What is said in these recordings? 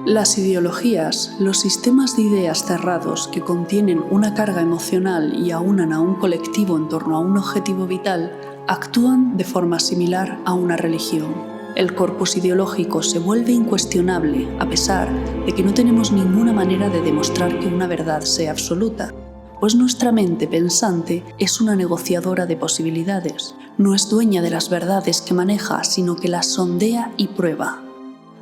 Las ideologías, los sistemas de ideas cerrados que contienen una carga emocional y aunan a un colectivo en torno a un objetivo vital, actúan de forma similar a una religión. El corpus ideológico se vuelve incuestionable a pesar de que no tenemos ninguna manera de demostrar que una verdad sea absoluta, pues nuestra mente pensante es una negociadora de posibilidades, no es dueña de las verdades que maneja, sino que las sondea y prueba.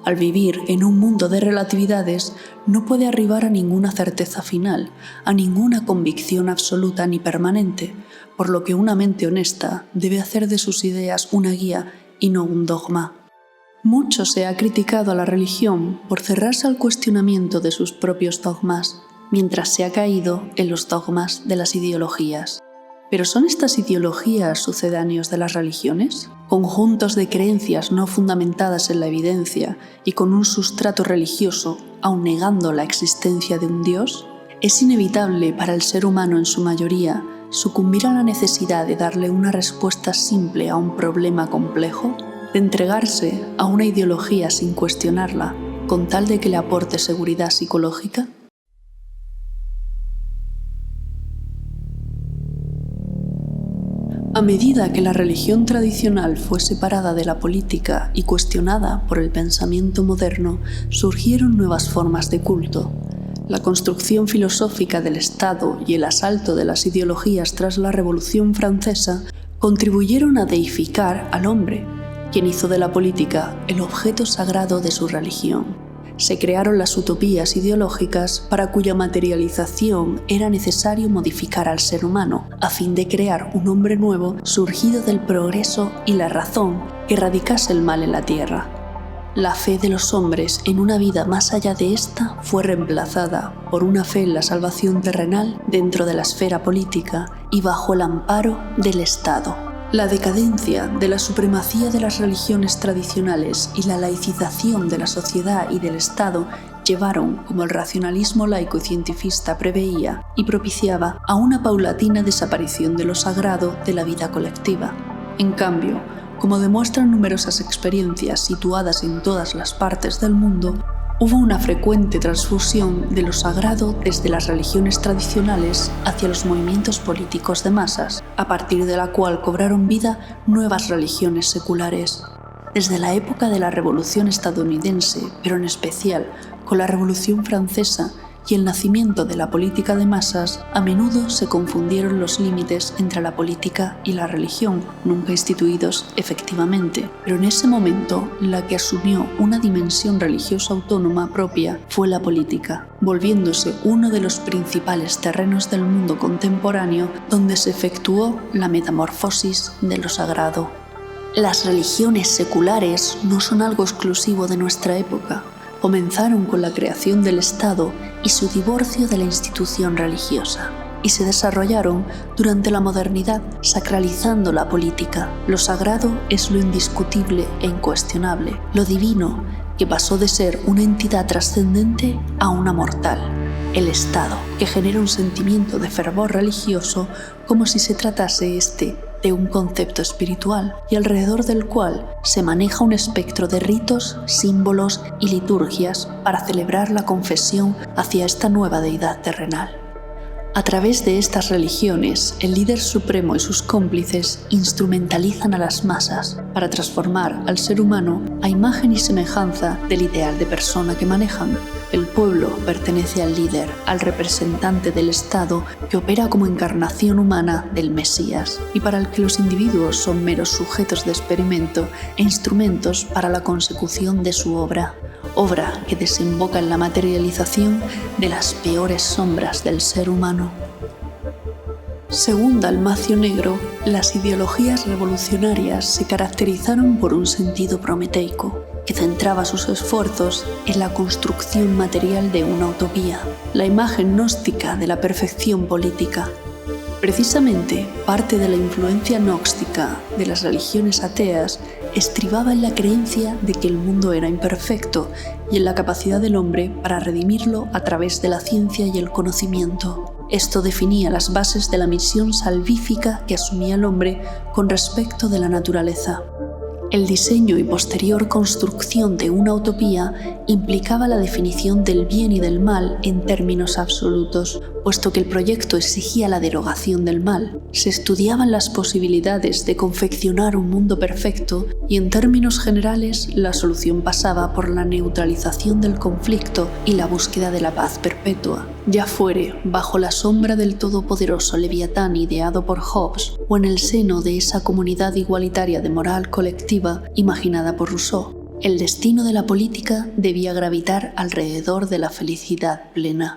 Al vivir en un mundo de relatividades, no puede arribar a ninguna certeza final, a ninguna convicción absoluta ni permanente, por lo que una mente honesta debe hacer de sus ideas una guía y no un dogma. Mucho se ha criticado a la religión por cerrarse al cuestionamiento de sus propios dogmas, mientras se ha caído en los dogmas de las ideologías. ¿Pero son estas ideologías sucedáneos de las religiones? ¿Conjuntos de creencias no fundamentadas en la evidencia y con un sustrato religioso, aun negando la existencia de un Dios? ¿Es inevitable para el ser humano en su mayoría sucumbir a la necesidad de darle una respuesta simple a un problema complejo? ¿De entregarse a una ideología sin cuestionarla, con tal de que le aporte seguridad psicológica? A medida que la religión tradicional fue separada de la política y cuestionada por el pensamiento moderno, surgieron nuevas formas de culto. La construcción filosófica del Estado y el asalto de las ideologías tras la Revolución Francesa contribuyeron a deificar al hombre, quien hizo de la política el objeto sagrado de su religión. Se crearon las utopías ideológicas para cuya materialización era necesario modificar al ser humano, a fin de crear un hombre nuevo surgido del progreso y la razón que erradicase el mal en la tierra. La fe de los hombres en una vida más allá de esta fue reemplazada por una fe en la salvación terrenal dentro de la esfera política y bajo el amparo del Estado. La decadencia de la supremacía de las religiones tradicionales y la laicización de la sociedad y del Estado llevaron, como el racionalismo laico y cientifista preveía y propiciaba, a una paulatina desaparición de lo sagrado de la vida colectiva. En cambio, como demuestran numerosas experiencias situadas en todas las partes del mundo, hubo una frecuente transfusión de lo sagrado desde las religiones tradicionales hacia los movimientos políticos de masas, a partir de la cual cobraron vida nuevas religiones seculares. Desde la época de la Revolución estadounidense, pero en especial con la Revolución Francesa y el nacimiento de la política de masas, a menudo se confundieron los límites entre la política y la religión, nunca instituidos efectivamente, pero en ese momento la que asumió una dimensión religiosa autónoma propia fue la política, volviéndose uno de los principales terrenos del mundo contemporáneo donde se efectuó la metamorfosis de lo sagrado. Las religiones seculares no son algo exclusivo de nuestra época. Comenzaron con la creación del Estado y su divorcio de la institución religiosa, y se desarrollaron durante la modernidad, sacralizando la política. Lo sagrado es lo indiscutible e incuestionable, lo divino, que pasó de ser una entidad trascendente a una mortal. El Estado, que genera un sentimiento de fervor religioso como si se tratase de un concepto espiritual y alrededor del cual se maneja un espectro de ritos, símbolos y liturgias para celebrar la confesión hacia esta nueva deidad terrenal. A través de estas religiones, el líder supremo y sus cómplices instrumentalizan a las masas para transformar al ser humano a imagen y semejanza del ideal de persona que manejan. El pueblo pertenece al líder, al representante del Estado que opera como encarnación humana del Mesías, y para el que los individuos son meros sujetos de experimento e instrumentos para la consecución de su obra que desemboca en la materialización de las peores sombras del ser humano. Según Dalmacio Negro, las ideologías revolucionarias se caracterizaron por un sentido prometeico, que centraba sus esfuerzos en la construcción material de una utopía, la imagen gnóstica de la perfección política. Precisamente, parte de la influencia gnóstica de las religiones ateas estribaba en la creencia de que el mundo era imperfecto y en la capacidad del hombre para redimirlo a través de la ciencia y el conocimiento. Esto definía las bases de la misión salvífica que asumía el hombre con respecto de la naturaleza. El diseño y posterior construcción de una utopía implicaba la definición del bien y del mal en términos absolutos, puesto que el proyecto exigía la derogación del mal. Se estudiaban las posibilidades de confeccionar un mundo perfecto y, en términos generales, la solución pasaba por la neutralización del conflicto y la búsqueda de la paz perpetua, ya fuere bajo la sombra del todopoderoso Leviatán ideado por Hobbes o en el seno de esa comunidad igualitaria de moral colectiva imaginada por Rousseau. El destino de la política debía gravitar alrededor de la felicidad plena.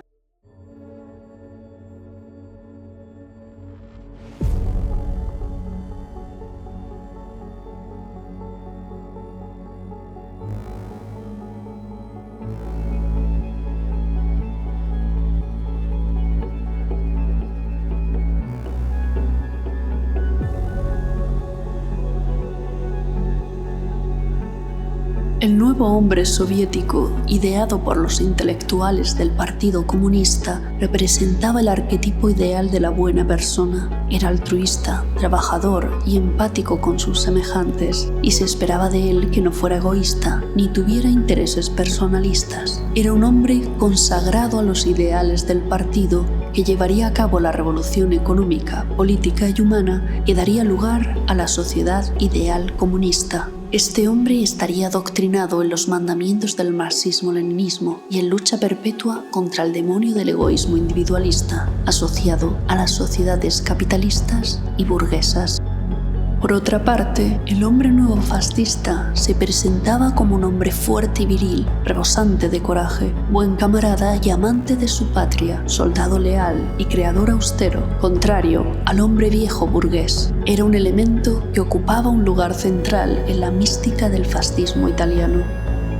El nuevo hombre soviético, ideado por los intelectuales del Partido Comunista, representaba el arquetipo ideal de la buena persona. Era altruista, trabajador y empático con sus semejantes, y se esperaba de él que no fuera egoísta ni tuviera intereses personalistas. Era un hombre consagrado a los ideales del partido, que llevaría a cabo la revolución económica, política y humana que daría lugar a la sociedad ideal comunista. Este hombre estaría adoctrinado en los mandamientos del marxismo-leninismo y en lucha perpetua contra el demonio del egoísmo individualista, asociado a las sociedades capitalistas y burguesas. Por otra parte, el hombre nuevo fascista se presentaba como un hombre fuerte y viril, rebosante de coraje, buen camarada y amante de su patria, soldado leal y creador austero, contrario al hombre viejo burgués. Era un elemento que ocupaba un lugar central en la mística del fascismo italiano.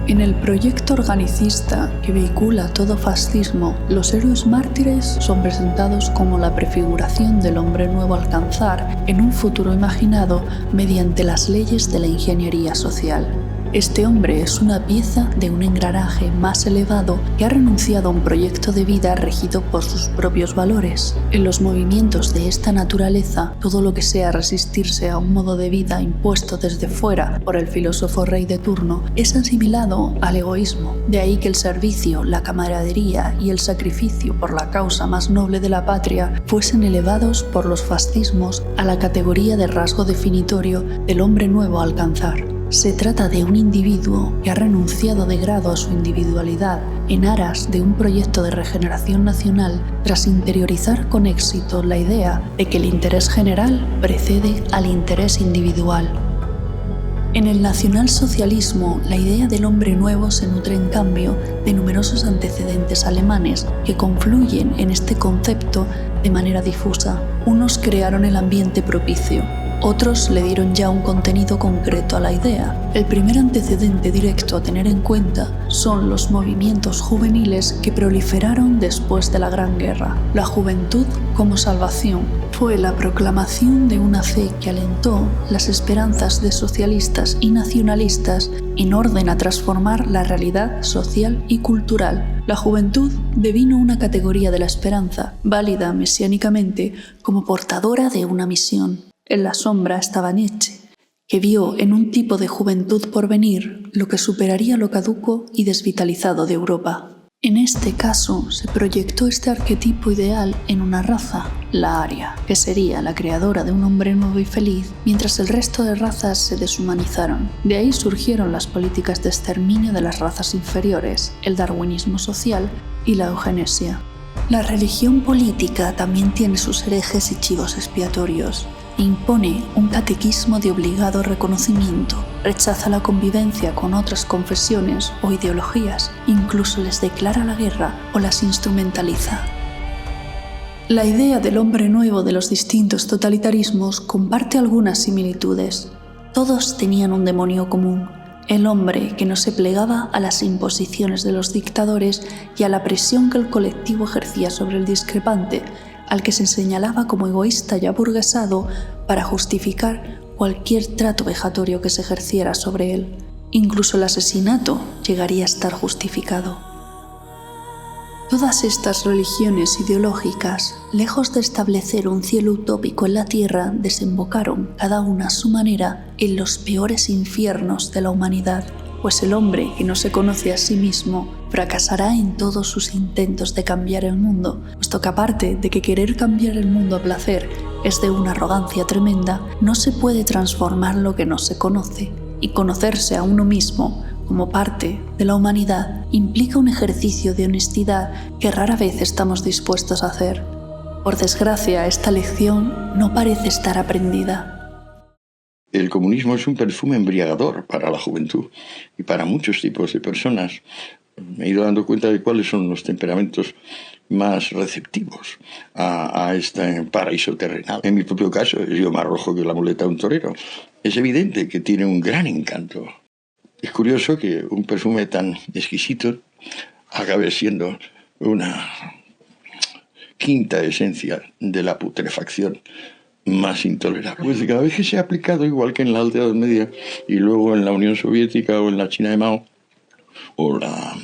En el proyecto organicista que vehicula todo fascismo, los héroes mártires son presentados como la prefiguración del hombre nuevo a alcanzar en un futuro imaginado mediante las leyes de la ingeniería social. Este hombre es una pieza de un engranaje más elevado que ha renunciado a un proyecto de vida regido por sus propios valores. En los movimientos de esta naturaleza, todo lo que sea resistirse a un modo de vida impuesto desde fuera por el filósofo rey de turno es asimilado al egoísmo. De ahí que el servicio, la camaradería y el sacrificio por la causa más noble de la patria fuesen elevados por los fascismos a la categoría de rasgo definitorio del hombre nuevo a alcanzar. Se trata de un individuo que ha renunciado de grado a su individualidad en aras de un proyecto de regeneración nacional tras interiorizar con éxito la idea de que el interés general precede al interés individual. En el nacionalsocialismo, la idea del hombre nuevo se nutre en cambio de numerosos antecedentes alemanes que confluyen en este concepto de manera difusa. Unos crearon el ambiente propicio, otros le dieron ya un contenido concreto a la idea. El primer antecedente directo a tener en cuenta son los movimientos juveniles que proliferaron después de la Gran Guerra. La juventud como salvación fue la proclamación de una fe que alentó las esperanzas de socialistas y nacionalistas en orden a transformar la realidad social y cultural. La juventud devino una categoría de la esperanza, válida mesiánicamente como portadora de una misión. En la sombra estaba Nietzsche, que vio en un tipo de juventud por venir lo que superaría lo caduco y desvitalizado de Europa. En este caso, se proyectó este arquetipo ideal en una raza, la aria, que sería la creadora de un hombre nuevo y feliz, mientras el resto de razas se deshumanizaron. De ahí surgieron las políticas de exterminio de las razas inferiores, el darwinismo social y la eugenesia. La religión política también tiene sus herejes y chivos expiatorios. Impone un catequismo de obligado reconocimiento, rechaza la convivencia con otras confesiones o ideologías, incluso les declara la guerra o las instrumentaliza. La idea del hombre nuevo de los distintos totalitarismos comparte algunas similitudes. Todos tenían un demonio común, el hombre que no se plegaba a las imposiciones de los dictadores y a la presión que el colectivo ejercía sobre el discrepante, al que se señalaba como egoísta y aburguesado para justificar cualquier trato vejatorio que se ejerciera sobre él. Incluso el asesinato llegaría a estar justificado. Todas estas religiones ideológicas, lejos de establecer un cielo utópico en la tierra, desembocaron, cada una a su manera, en los peores infiernos de la humanidad, pues el hombre que no se conoce a sí mismo fracasará en todos sus intentos de cambiar el mundo, puesto que aparte de que querer cambiar el mundo a placer es de una arrogancia tremenda, no se puede transformar lo que no se conoce, y conocerse a uno mismo como parte de la humanidad implica un ejercicio de honestidad que rara vez estamos dispuestos a hacer. Por desgracia, esta lección no parece estar aprendida. El comunismo es un perfume embriagador para la juventud y para muchos tipos de personas. Me he ido dando cuenta de cuáles son los temperamentos más receptivos a este paraíso terrenal. En mi propio caso, es yo más rojo que la muleta de un torero. Es evidente que tiene un gran encanto. Es curioso que un perfume tan exquisito acabe siendo una quinta esencia de la putrefacción más intolerable. Pues cada vez que se ha aplicado, igual que en la Alta Edad Media y luego en la Unión Soviética o en la China de Mao o la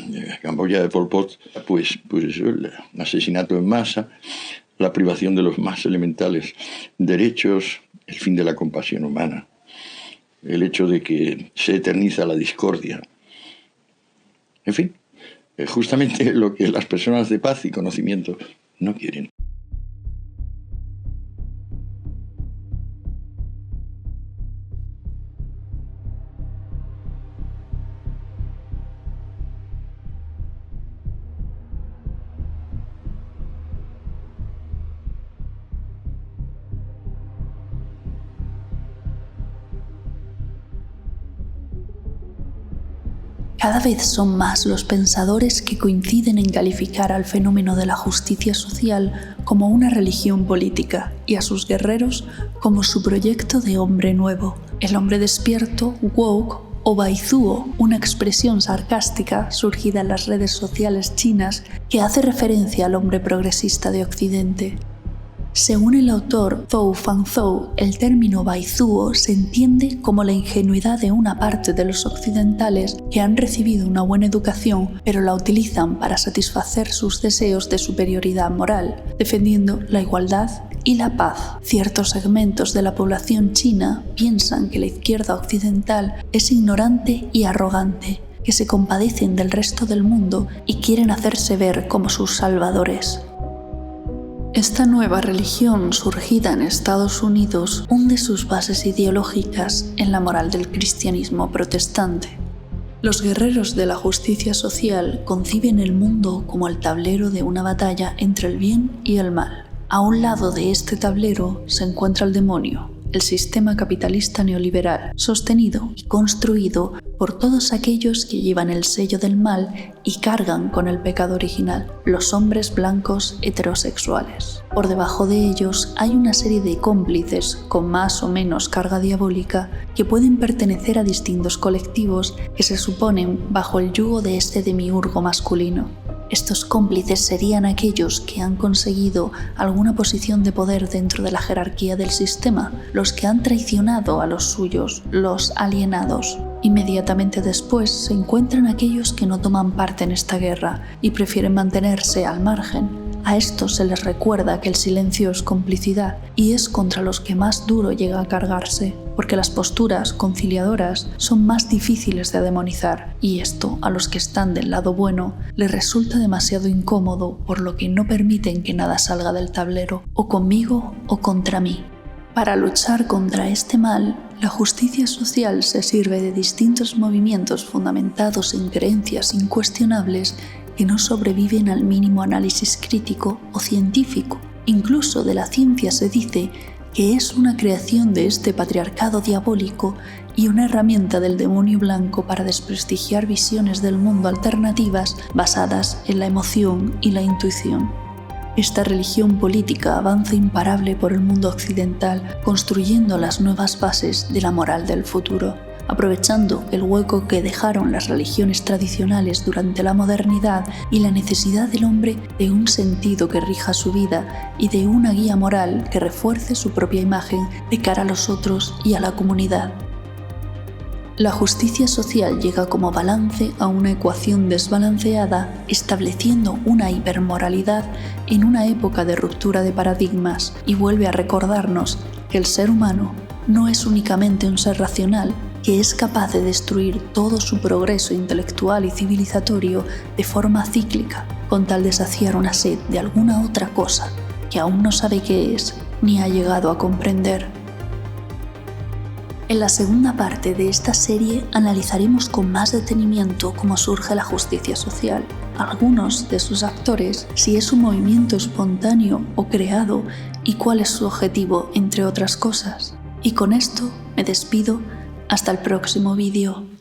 Camboya de Pol Pot, pues eso, el asesinato en masa, la privación de los más elementales derechos, el fin de la compasión humana, el hecho de que se eterniza la discordia. En fin, es justamente lo que las personas de paz y conocimiento no quieren. Cada vez son más los pensadores que coinciden en calificar al fenómeno de la justicia social como una religión política y a sus guerreros como su proyecto de hombre nuevo. El hombre despierto, woke, o baizuo, una expresión sarcástica surgida en las redes sociales chinas que hace referencia al hombre progresista de Occidente. Según el autor Zhou Fangzhou, el término baizuo se entiende como la ingenuidad de una parte de los occidentales que han recibido una buena educación pero la utilizan para satisfacer sus deseos de superioridad moral, defendiendo la igualdad y la paz. Ciertos segmentos de la población china piensan que la izquierda occidental es ignorante y arrogante, que se compadecen del resto del mundo y quieren hacerse ver como sus salvadores. Esta nueva religión surgida en Estados Unidos hunde sus bases ideológicas en la moral del cristianismo protestante. Los guerreros de la justicia social conciben el mundo como el tablero de una batalla entre el bien y el mal. A un lado de este tablero se encuentra el demonio, el sistema capitalista neoliberal, sostenido y construido por todos aquellos que llevan el sello del mal y cargan con el pecado original, los hombres blancos heterosexuales. Por debajo de ellos hay una serie de cómplices con más o menos carga diabólica que pueden pertenecer a distintos colectivos que se suponen bajo el yugo de este demiurgo masculino. Estos cómplices serían aquellos que han conseguido alguna posición de poder dentro de la jerarquía del sistema, los que han traicionado a los suyos, los alienados. Inmediatamente después se encuentran aquellos que no toman parte en esta guerra y prefieren mantenerse al margen. A estos se les recuerda que el silencio es complicidad y es contra los que más duro llega a cargarse, porque las posturas conciliadoras son más difíciles de demonizar y esto a los que están del lado bueno les resulta demasiado incómodo, por lo que no permiten que nada salga del tablero, o conmigo o contra mí. Para luchar contra este mal, la justicia social se sirve de distintos movimientos fundamentados en creencias incuestionables que no sobreviven al mínimo análisis crítico o científico. Incluso de la ciencia se dice que es una creación de este patriarcado diabólico y una herramienta del demonio blanco para desprestigiar visiones del mundo alternativas basadas en la emoción y la intuición. Esta religión política avanza imparable por el mundo occidental, construyendo las nuevas bases de la moral del futuro, aprovechando el hueco que dejaron las religiones tradicionales durante la modernidad y la necesidad del hombre de un sentido que rija su vida y de una guía moral que refuerce su propia imagen de cara a los otros y a la comunidad. La justicia social llega como balance a una ecuación desbalanceada, estableciendo una hipermoralidad en una época de ruptura de paradigmas, y vuelve a recordarnos que el ser humano no es únicamente un ser racional, que es capaz de destruir todo su progreso intelectual y civilizatorio de forma cíclica, con tal de saciar una sed de alguna otra cosa que aún no sabe qué es ni ha llegado a comprender. En la segunda parte de esta serie analizaremos con más detenimiento cómo surge la justicia social, algunos de sus actores, si es un movimiento espontáneo o creado y cuál es su objetivo, entre otras cosas. Y con esto me despido, hasta el próximo vídeo.